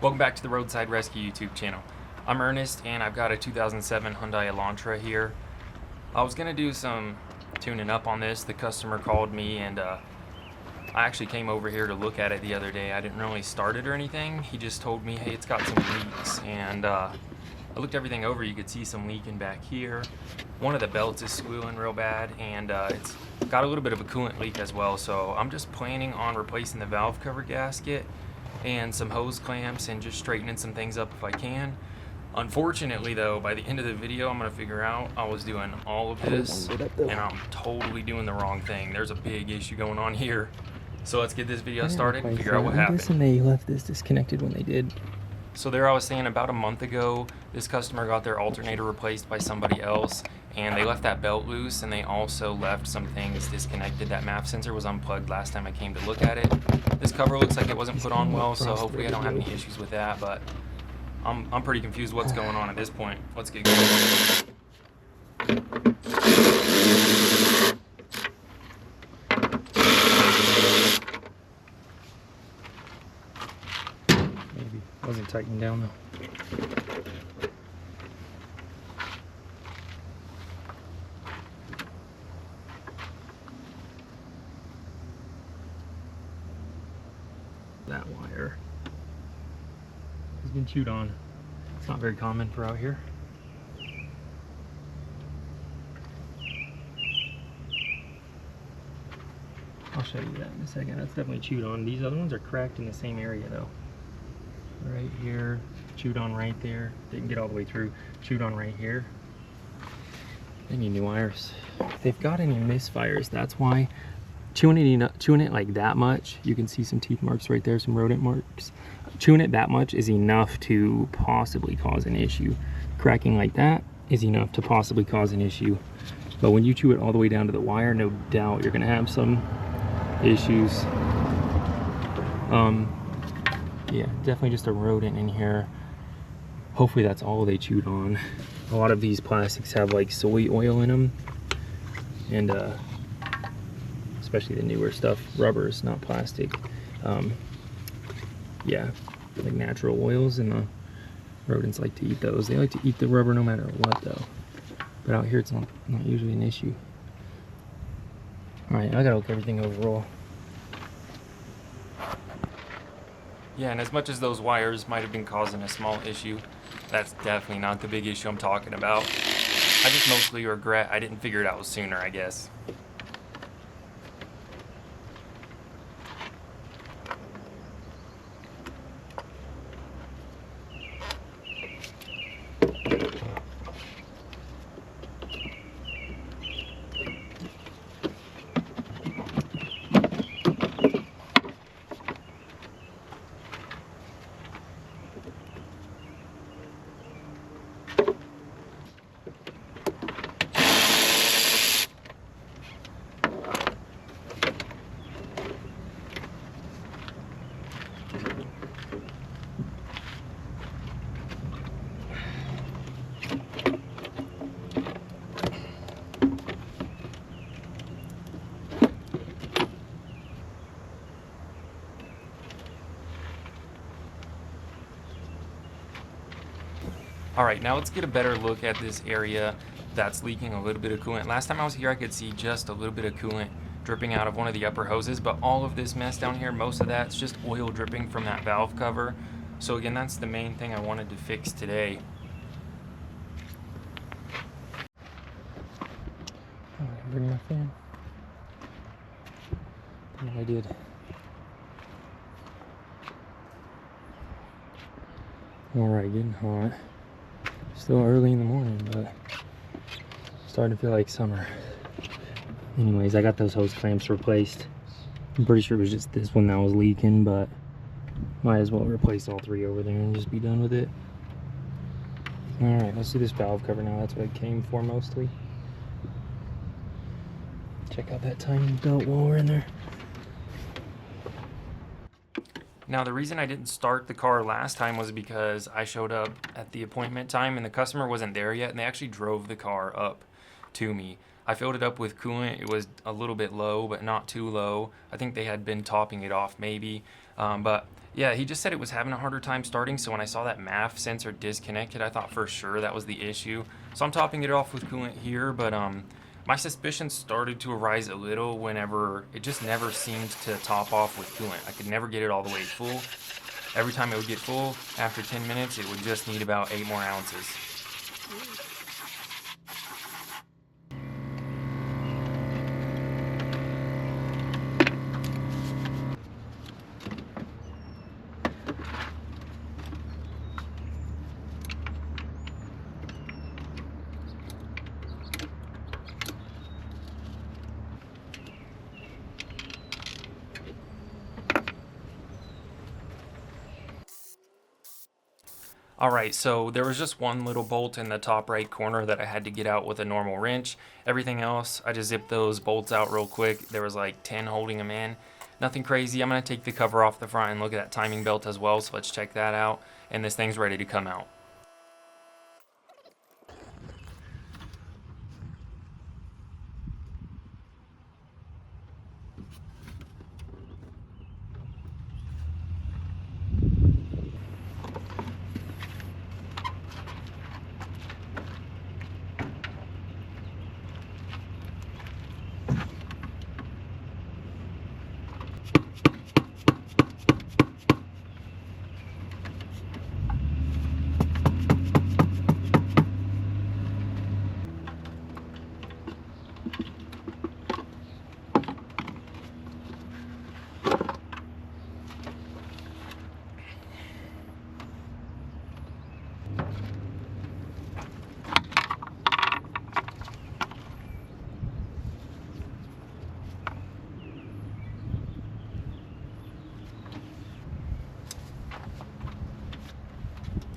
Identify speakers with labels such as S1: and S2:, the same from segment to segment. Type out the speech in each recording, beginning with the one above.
S1: Welcome back to the Roadside Rescue YouTube channel. I'm Ernest and I've got a 2007 Hyundai Elantra here. I was going to do some tuning up on this. The customer called me and I actually came over here to look at it the other day. I didn't really start it or anything. He just told me, hey, it's got some leaks, and I looked everything over. You could see some leaking back here. One of the belts is squealing real bad, and it's got a little bit of a coolant leak as well. So I'm just planning on replacing the valve cover gasket and some hose clamps and just straightening some things up if I can. Unfortunately though, by the end of the video I'm going to figure out I was doing all of this and I'm totally doing the wrong thing. There's a big issue going on here. So let's get this video started and figure out what happened.
S2: I'm guessing they left this disconnected when they did.
S1: So there I was saying, about a month ago this customer got their alternator replaced by somebody else, and they left that belt loose, and they also left some things disconnected. That MAP sensor was unplugged last time I came to look at it. This cover looks like it wasn't put on well, so hopefully I don't have any issues with that, but I'm pretty confused what's going on at this point. Let's get going.
S2: Maybe wasn't tightening down though. That wire has been chewed on. It's not very common for out here. I'll show you that in a second. That's definitely chewed on. These other ones are cracked in the same area though. Right here, chewed on right there. Didn't get all the way through. Chewed on right here. They need new wires. If they've got any misfires, that's why. Chewing it like that much, you can see some teeth marks right there, some rodent marks. Chewing it that much is enough to possibly cause an issue. Cracking like that is enough to possibly cause an issue. But when you chew it all the way down to the wire, no doubt you're gonna have some issues. Yeah, definitely just a rodent in here. Hopefully that's all they chewed on. A lot of these plastics have like soy oil in them, and especially the newer stuff, rubber is not plastic. Yeah, like natural oils, and the rodents like to eat those. They like to eat the rubber no matter what though. But out here it's not usually an issue. Alright, I gotta look everything overall.
S1: Yeah, and as much as those wires might have been causing a small issue, that's definitely not the big issue I'm talking about. I just mostly regret I didn't figure it out sooner, I guess. Alright, now let's get a better look at this area that's leaking a little bit of coolant. Last time I was here I could see just a little bit of coolant dripping out of one of the upper hoses, but all of this mess down here, most of that's just oil dripping from that valve cover. So again, that's the main thing I wanted to fix today.
S2: Bring my fan. Yeah, I did. Alright, getting hot. Still early in the morning, but starting to feel like summer. Anyways, I got those hose clamps replaced. I'm pretty sure it was just this one that was leaking, but might as well replace all three over there and just be done with it. Alright, let's do this valve cover now. That's what it came for mostly. Check out that tiny belt while we're in there.
S1: Now the reason I didn't start the car last time was because I showed up at the appointment time and the customer wasn't there yet, and they actually drove the car up to me. I filled it up with coolant. It was a little bit low, but not too low. I think they had been topping it off maybe, but Yeah, he just said it was having a harder time starting, so when I saw that MAF sensor disconnected, I thought for sure that was the issue. So I'm topping it off with coolant here, but my suspicions started to arise a little whenever it just never seemed to top off with coolant. I could never get it all the way full. Every time it would get full, after 10 minutes, it would just need about 8 more ounces. Alright, so there was just one little bolt in the top right corner that I had to get out with a normal wrench. Everything else, I just zipped those bolts out real quick. There was like 10 holding them in. Nothing crazy. I'm going to take the cover off the front and look at that timing belt as well, so let's check that out. And this thing's ready to come out.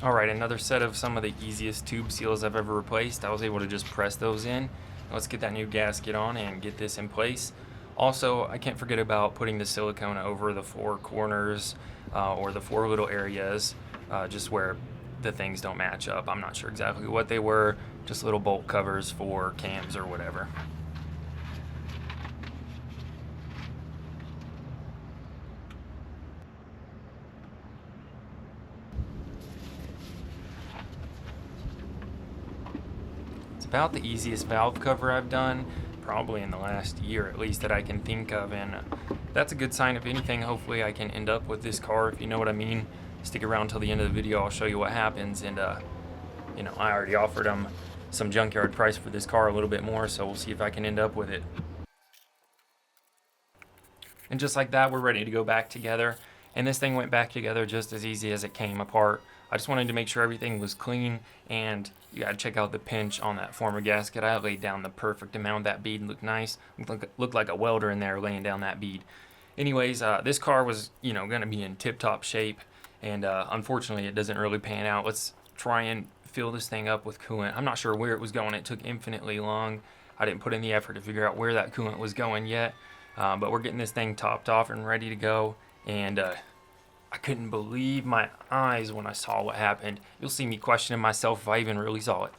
S1: Alright, another set of some of the easiest tube seals I've ever replaced. I was able to just press those in. Let's get that new gasket on and get this in place. Also, I can't forget about putting the silicone over the 4 corners or the 4 little areas, just where the things don't match up. I'm not sure exactly what they were, just little bolt covers for cams or whatever. About the easiest valve cover I've done, probably in the last year at least that I can think of, and that's a good sign. If anything, hopefully I can end up with this car, if you know what I mean. Stick around till the end of the video, I'll show you what happens. And you know, I already offered them some junkyard price for this car, a little bit more, so we'll see if I can end up with it. And just like that, we're ready to go back together, and this thing went back together just as easy as it came apart. I just wanted to make sure everything was clean, and you gotta check out the pinch on that former gasket. I laid down the perfect amount. That bead looked nice. Looked like a welder in there laying down that bead. Anyways, this car was, you know, gonna be in tip-top shape, and unfortunately it doesn't really pan out. Let's try and fill this thing up with coolant. I'm not sure where it was going. It took infinitely long. I didn't put in the effort to figure out where that coolant was going yet, but we're getting this thing topped off and ready to go. And I couldn't believe my eyes when I saw what happened. You'll see me questioning myself if I even really saw it.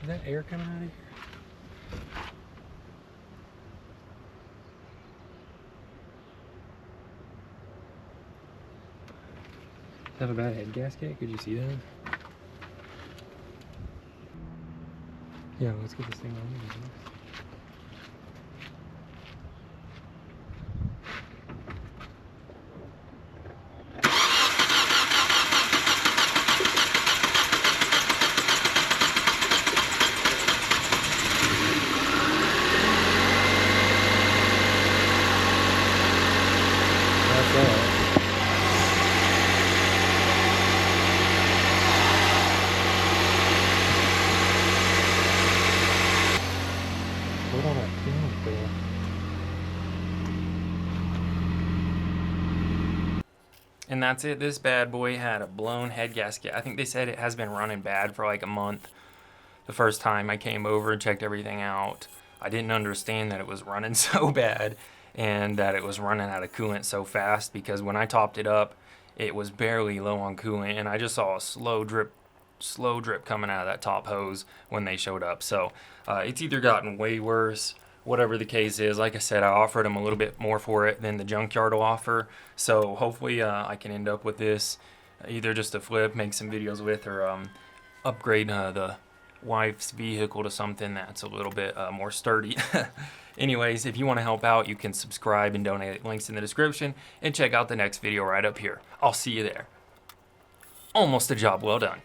S2: Is that air coming out of here? Have a bad head gasket? Could you see that? Yeah, let's get this thing on.
S1: And that's it. This bad boy had a blown head gasket. I think they said it has been running bad for like a month. The first time I came over and checked everything out, I didn't understand that it was running so bad and that it was running out of coolant so fast, because when I topped it up, it was barely low on coolant, and I just saw a slow drip coming out of that top hose when they showed up. So it's either gotten way worse, whatever the case is. Like I said, I offered them a little bit more for it than the junkyard will offer. So hopefully I can end up with this, either just a flip, make some videos with, or upgrade the wife's vehicle to something that's a little bit more sturdy. Anyways, if you want to help out, you can subscribe and donate. Links in the description, and check out the next video right up here. I'll see you there. Almost a job well done.